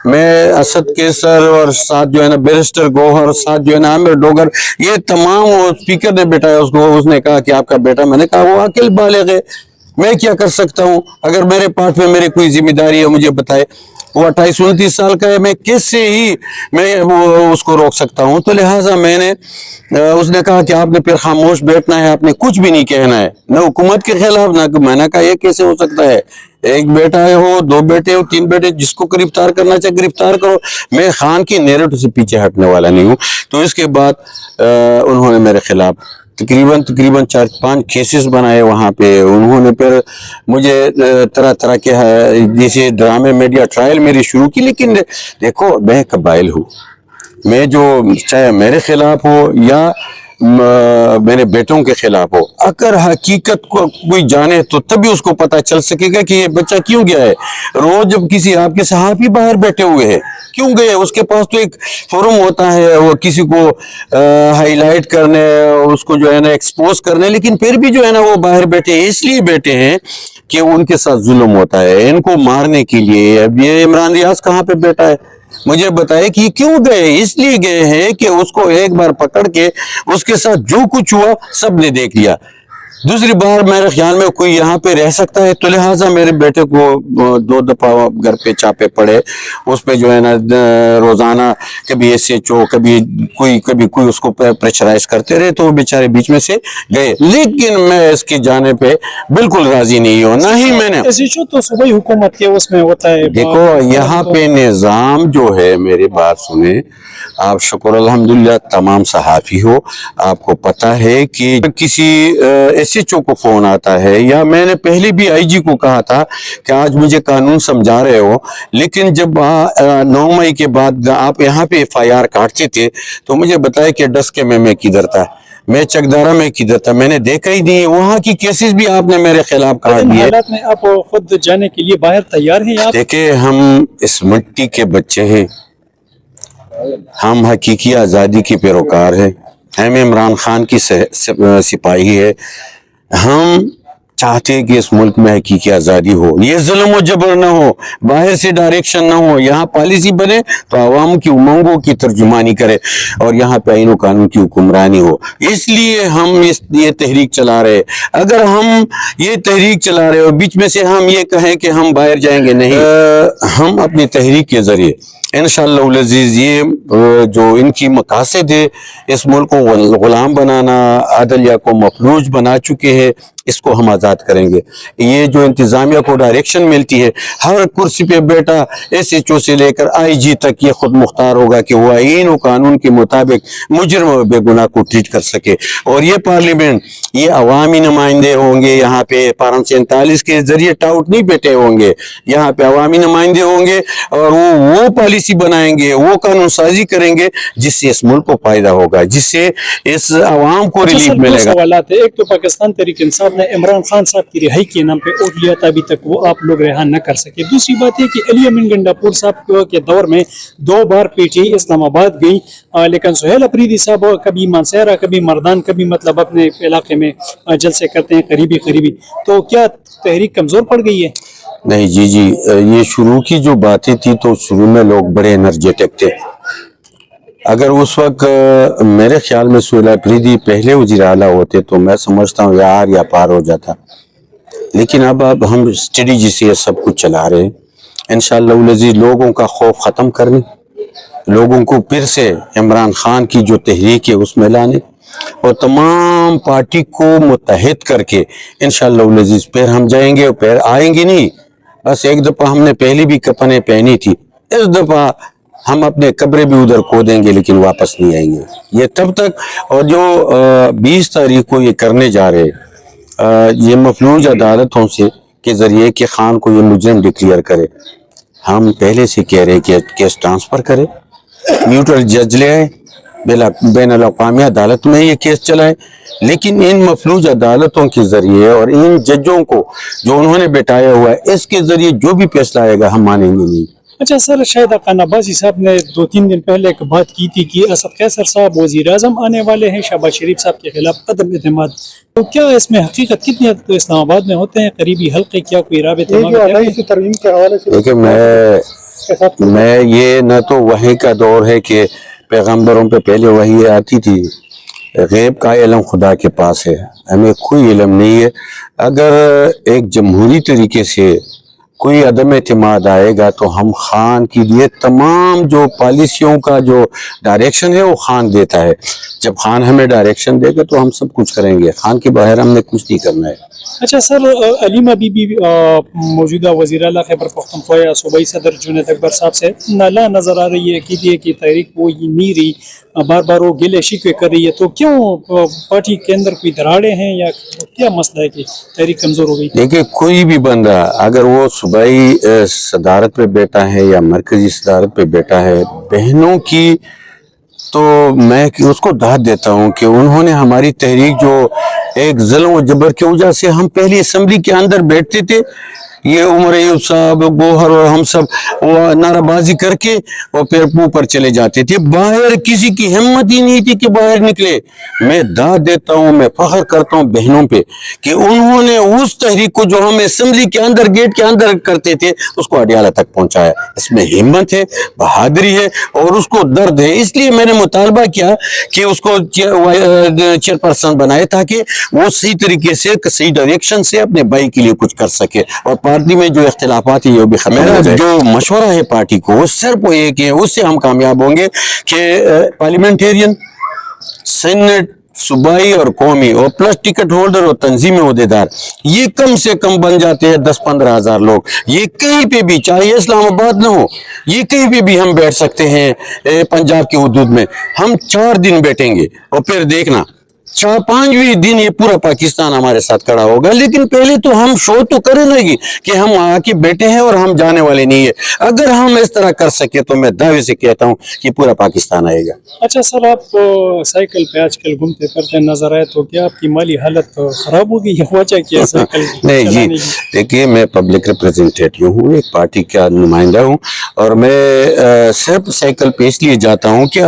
میں اسد کیسر اور ساتھ جو ہے نا بیرسٹر گوہر، ساتھ جو ہے نا عامر ڈوگر، یہ تمام وہ اسپیکر نے بٹھایا اس کو. اس نے کہا کہ آپ کا بیٹا، میں نے کہا وہ عاقل بالغ ہے، میں کیا کر سکتا ہوں؟ اگر میرے پاس میں میری کوئی ذمہ داری ہے مجھے بتائے. وہ 28-29 سال کا ہے، میں کیسے ہی میں اس کو روک سکتا ہوں؟ تو لہٰذا میں نے اس نے کہا کہ آپ نے پھر خاموش بیٹھنا ہے، آپ نے کچھ بھی نہیں کہنا ہے، نہ حکومت کے خلاف نہ. میں نے کہا یہ کیسے ہو سکتا ہے؟ ایک بیٹا ہے، ہو 2 بیٹے ہو 3 بیٹے، جس کو گرفتار کرنا چاہے گرفتار کرو. میں خان کی نیرٹ سے پیچھے ہٹنے والا نہیں ہوں. تو اس کے بعد انہوں نے میرے خلاف تقریباً 4-5 کیسز بنائے وہاں پہ. انہوں نے پھر مجھے طرح طرح کے جیسے ڈرامے میڈیا ٹرائل میری شروع کی. لیکن دیکھو میں قبائل ہوں، میں جو چاہے میرے خلاف ہو یا میرے بیٹوں کے خلاف ہو، اگر حقیقت کو کوئی جانے تو تبھی اس کو پتہ چل سکے گا کہ یہ بچہ کیوں گیا ہے. روز جب کسی آپ کے صحافی باہر بیٹھے ہوئے ہیں، کیوں گئے؟ اس کے پاس تو ایک فورم ہوتا ہے، وہ کسی کو ہائی لائٹ کرنے، اس کو جو ہے نا ایکسپوز کرنے. لیکن پھر بھی جو ہے نا وہ باہر بیٹھے اس لیے بیٹھے ہیں کہ ان کے ساتھ ظلم ہوتا ہے، ان کو مارنے کے لیے. اب یہ عمران ریاض کہاں پہ بیٹھا ہے؟ مجھے بتائے کہ کیوں گئے؟ اس لیے گئے ہیں کہ اس کو ایک بار پکڑ کے اس کے ساتھ جو کچھ ہوا سب نے دیکھ لیا. دوسری بار میرے خیال میں کوئی یہاں پہ رہ سکتا ہے. تو لہٰذا میرے بیٹے کو 2 دفعہ گھر پہ چاپے پڑے. اس پہ جو ہے نا روزانہ کبھی SHO کبھی کوئی اس کو پریشرائز کرتے رہے، تو وہ بیچارے بیچ میں سے گئے. لیکن میں اس کی جانے پہ بالکل راضی نہیں ہوں، نہ ہی میں نے. SHO تو صوبائی حکومت کے اس میں ہوتا ہے. دیکھو یہاں پہ نظام جو ہے، میری بات سنیں آپ، شکر الحمدللہ تمام صحافی ہو، آپ کو پتہ ہے کہ کسی SHO کو فون آتا ہے، یا میں نے پہلے بھی IG کو کہا تھا کہ آج مجھے قانون سمجھا رہے ہو، لیکن جب 9 مئی کے بعد آپ یہاں پہ FIR کاٹتے تھے تو مجھے بتایا کہ ڈسکے میں کدھر تھا، میں چکدارہ میں کدھر تھا، میں نے دیکھا ہی نہیں. وہاں کی کیسز بھی آپ نے میرے خلاف کاٹ دیے. حالات میں آپ خود جانے کے لیے باہر تیار ہیں آپ؟ دیکھیں ہم اس مٹی کے بچے ہیں، ہم حقیقی آزادی کی پیروکار ہیں، ہم عمران خان کی سپاہی ہے. ہم چاہتے ہیں کہ اس ملک میں حقیقی آزادی ہو، یہ ظلم و جبر نہ ہو، باہر سے ڈائریکشن نہ ہو. یہاں پالیسی بنے تو عوام کی امنگوں کی ترجمانی کرے، اور یہاں پہ آئین و قانون کی حکمرانی ہو. اس لیے ہم یہ تحریک چلا رہے. اگر ہم یہ تحریک چلا رہے اور بیچ میں سے ہم یہ کہیں کہ ہم باہر جائیں گے، نہیں. ہم اپنی تحریک کے ذریعے انشاءاللہ العزیز یہ جو ان کی مقاصد ہے، اس ملک کو غلام بنانا، عدلیہ کو مفلوج بنا چکے ہیں، اس کو ہم آزاد کریں گے. یہ جو انتظامیہ کو ڈائریکشن ملتی ہے، ہر کرسی پہ بیٹا SHO سے لے کر IG تک یہ خود مختار ہوگا کہ وہ آئین و قانون کے مطابق مجرم و بے گناہ کو ٹریٹ کر سکے. اور یہ پارلیمنٹ، یہ عوامی نمائندے ہوں گے، یہاں پہ 47 کے ذریعے ٹاؤٹ نہیں بیٹھے ہوں گے، یہاں پہ عوامی نمائندے ہوں گے، اور وہ پالیسی بنائیں گے، وہ قانون سازی کریں گے جس سے اس ملک کو فائدہ ہوگا، جس سے اس عوام کو ریلیف ملے گا. سوالات ہے. ایک تو پاکستان تحریک انصاف نے عمران خان صاحب کی رہائی کے نام پہ ووٹ لیا تھا، ابھی تک وہ آپ لوگ رہا نہ کر سکے. دوسری بات ہے کہ علی امین گنڈاپور صاحب کے دور میں 2 بار PTI اسلام آباد گئی، لیکن سہیل افریدی صاحب کبھی مانسہرہ کبھی مردان کبھی مطلب اپنے علاقے میں جلسے کرتے ہیں قریبی. تو کیا تحریک کمزور پڑ گئی ہے؟ نہیں جی، یہ شروع کی جو باتیں تھی تو شروع میں لوگ بڑے انرجیٹک تھے. اگر اس وقت میرے خیال میں سہیل افریدی پہلے وزیر اعلیٰ ہوتے تو میں سمجھتا ہوں یا پار ہو جاتا. لیکن اب ہم اسٹریٹجی سے یہ سب کچھ چلا رہے ہیں. انشاءاللہ العزیز لوگوں کا خوف ختم کرنے، لوگوں کو پھر سے عمران خان کی جو تحریک ہے اس میں لانے، اور تمام پارٹی کو متحد کر کے انشاءاللہ العزیز پھر ہم جائیں گے. اور پھر آئیں گے نہیں، بس ایک دفعہ ہم نے پہلی بھی کپنیں پہنی تھی، اس دفعہ ہم اپنے قبریں بھی ادھر کھودیں گے لیکن واپس نہیں آئیں گے. یہ تب تک. اور جو 20 تاریخ کو یہ کرنے جا رہے یہ مفلوج عدالتوں سے کے ذریعے کہ خان کو یہ مجرم ڈکلیئر کرے، ہم پہلے سے کہہ رہے کہ کیس ٹرانسفر کرے، نیوٹرل جج لے آئے، بین الاقوامی عدالت میں یہ کیس چلائے. لیکن ان مفلوج عدالتوں کے ذریعے اور ان ججوں کو جو انہوں نے بٹھایا ہوا ہے، اس کے ذریعے جو بھی فیصلہ آئے گا ہم مانیں گے نہیں. اچھا سر، شاہد خان عباسی صاحب نے 2-3 دن پہلے ایک بات کی تھی کہ اسد قیصر صاحب وزیر اعظم آنے والے ہیں، شہباز شریف صاحب کے خلاف عدم اعتماد. تو کیا اس میں حقیقت کتنی حد اسلام آباد میں ہوتے ہیں قریبی حلقے، کیا کوئی رابطہ؟ دیکھیں میں کے ساتھ؟ میں یہ نہ تو وحی کا دور ہے کہ پیغمبروں پہ پہلے وحی آتی تھی، غیب کا علم خدا کے پاس ہے، ہمیں کوئی علم نہیں ہے۔ اگر ایک جمہوری طریقے سے کوئی عدم اعتماد آئے گا تو ہم خان کے لیے تمام جو پالیسیوں کا جو ڈائریکشن ہے وہ خان دیتا ہے، جب خان ہمیں ڈائریکشن دے گا تو ہم سب کچھ کریں گے، خان کے باہر ہم نے کچھ نہیں کرنا ہے۔ اچھا سر، علیمہ بی بی موجودہ وزیر اعلیٰ خیبر پختونخوا صوبائی صدر جنید اکبر صاحب سے نالا نظر آ رہی ہے کہ تحریک وہ یہ نہیں رہی، بار بار وہ گلے شکوے کر رہی ہے، تو کیوں پارٹی کے اندر کوئی دراڑیں ہیں یا کیا مسئلہ ہے کہ تحریک کمزور ہو گئی؟ دیکھیں کوئی بھی بندہ اگر وہ صوبائی صدارت پہ بیٹھا ہے یا مرکزی صدارت پہ بیٹھا ہے، بہنوں کی تو میں اس کو داد دیتا ہوں کہ انہوں نے ہماری تحریک جو ایک ظلم و جبر کی وجہ سے ہم پہلی اسمبلی کے اندر بیٹھتے تھے، یہ عمر ایوب صاحب، گوہر اور ہم سب وہ نعرہ بازی کر کے اور پھر اوپر چلے جاتے تھے، باہر کسی کی ہمت ہی نہیں تھی کہ باہر نکلے۔ میں داد دیتا ہوں، میں فخر کرتا ہوں بہنوں پہ کہ انہوں نے اس تحریک کو جو ہم اسمبلی کے اندر گیٹ کے اندر کرتے تھے اس کو اڈیالہ تک پہنچایا۔ اس میں ہمت ہے، بہادری ہے اور اس کو درد ہے، اس لیے میں نے مطالبہ کیا کہ اس کو چیئرپرسن بنائے تاکہ وہ صحیح طریقے سے صحیح ڈائریکشن سے اپنے بھائی کے لیے کچھ کر سکے اور پارٹی میں جو اختلافات ہیں یہ بھی ختم ہو جائے۔ جو مشورہ ہے پارٹی کو وہ صرف وہ ایک ہے، اس سے ہم کامیاب ہوں گے کہ پارلیمنٹیرین، سینٹ، صوبائی اور قومی اور پلس ٹکٹ ہولڈر اور تنظیمی عہدیدار یہ کم سے کم بن جاتے ہیں 10-15 ہزار لوگ، یہ کہیں پہ بھی چاہے اسلام آباد نہ ہو، یہ کہیں پہ بھی ہم بیٹھ سکتے ہیں پنجاب کے حدود میں، ہم 4 دن بیٹھیں گے اور پھر دیکھنا 5ویں دن یہ پورا پاکستان ہمارے ساتھ کھڑا ہوگا، لیکن پہلے تو ہم شو تو کریں گے کہ ہم آ کے بیٹھے ہیں اور ہم جانے والے نہیں ہیں۔ اگر ہم اس طرح کر سکے تو میں دعوے سے کہتا ہوں کہ پورا پاکستان آئے گا۔ اچھا سر، آپ سائیکل پہ آج کل گھومتے پھرتے نظر آئے تو کیا آپ کی مالی حالت خراب ہو گئی ہے؟ وجہ کیا ہے سائیکل نہیں جی، چلانے کی؟ دیکھیے میں پبلک ریپریزنٹیٹیو ہوں، ایک پارٹی کا نمائندہ ہوں اور میں صرف سائیکل پہ اس لیے جاتا ہوں کہ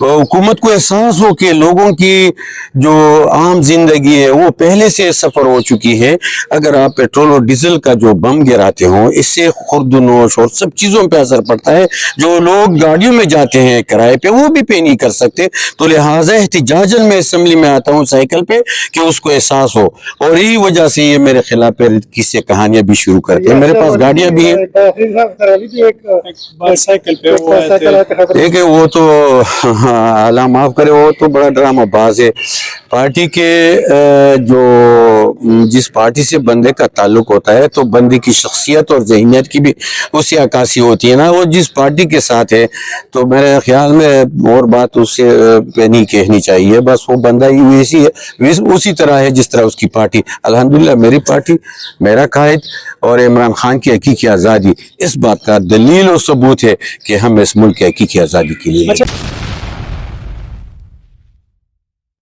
حکومت کو احساس ہو کہ لوگوں کی جو عام زندگی ہے وہ پہلے سے سفر ہو چکی ہے۔ اگر آپ پیٹرول اور ڈیزل کا جو بم گراتے ہوں اس سے خورد و نوش اور سب چیزوں پہ اثر پڑتا ہے، جو لوگ گاڑیوں میں جاتے ہیں کرائے پہ وہ بھی پے نہیں کر سکتے، تو لہٰذا احتجاجاً میں اسمبلی میں آتا ہوں سائیکل پہ کہ اس کو احساس ہو، اور یہی وجہ سے یہ میرے خلاف قصے کہانیاں بھی شروع کرتے ہیں۔ میرے پاس گاڑیاں بھی ہیں، سائیکل پہ وہ آئے تھے۔ دیکھیں وہ تو اللہ معاف کرے، وہ تو بڑا ڈرامہ باز ہے۔ پارٹی کے جو جس پارٹی سے بندے کا تعلق ہوتا ہے تو بندے کی شخصیت اور ذہنیت کی بھی اسی عکاسی ہوتی ہے نا، وہ جس پارٹی کے ساتھ ہے تو میرے خیال میں اور بات اس سے پہ نہیں کہنی چاہیے، بس وہ بندہ ہی ویسی ہے، اسی طرح ہے جس طرح اس کی پارٹی۔ الحمدللہ میری پارٹی، میرا قائد اور عمران خان کی حقیقی آزادی اس بات کا دلیل و ثبوت ہے کہ ہم اس ملک کی حقیقی آزادی کے لیے